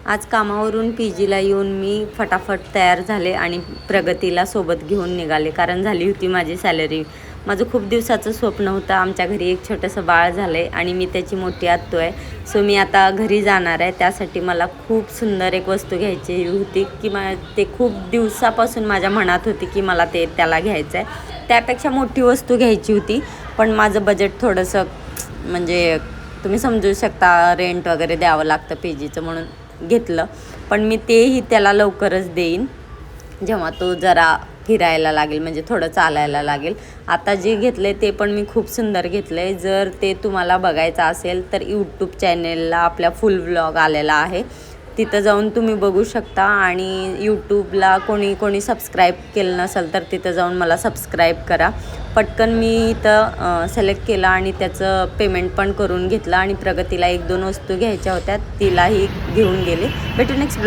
आज कामावरून पी जीला येऊन मी फटाफट तयार झाले आणि प्रगतीला सोबत घेऊन निघाले, कारण झाली होती माझी सॅलरी. माझं खूप दिवसाचं स्वप्न होतं, आमच्या घरी एक छोटंसं बाळ झालं आहे आणि मी त्याची मोठी आत्तू आहे. सो मी आता घरी जाणार आहे. त्यासाठी मला खूप सुंदर एक वस्तू घ्यायची होती की ते खूप दिवसापासून माझ्या मनात होती की मला त्याला घ्यायचं आहे. त्यापेक्षा मोठी वस्तू घ्यायची होती, पण माझं बजेट थोडंसं म्हणजे तुम्ही समजू शकता, रेंट वगैरे द्यावं लागतं पी जीचं, म्हणून घेतलं. पण मी तेही त्याला लवकरच देईन जेव्हा तो जरा फिरायला लागेल, म्हणजे थोडं चालायला लागेल. आता जे घेतलं आहे ते पण मी खूप सुंदर घेतलं आहे. जर ते तुम्हाला बघायचं असेल तर यूट्यूब चॅनेलला आपल्या फुल व्लॉग आलेला आहे, तिथं जाऊन तुम्ही बघू शकता. आणि यूट्यूबला कोणी सबस्क्राईब केलं नसेल तर तिथं जाऊन मला सबस्क्राईब करा. पटकन मी इथं सिलेक्ट केलं आणि त्याचं पेमेंट पण करून घेतलं आणि प्रगतीला 1-2 वस्तू घ्यायच्या होत्या, तिलाही घेऊन गेले. भेटू नेक्स्ट ब्लॉग.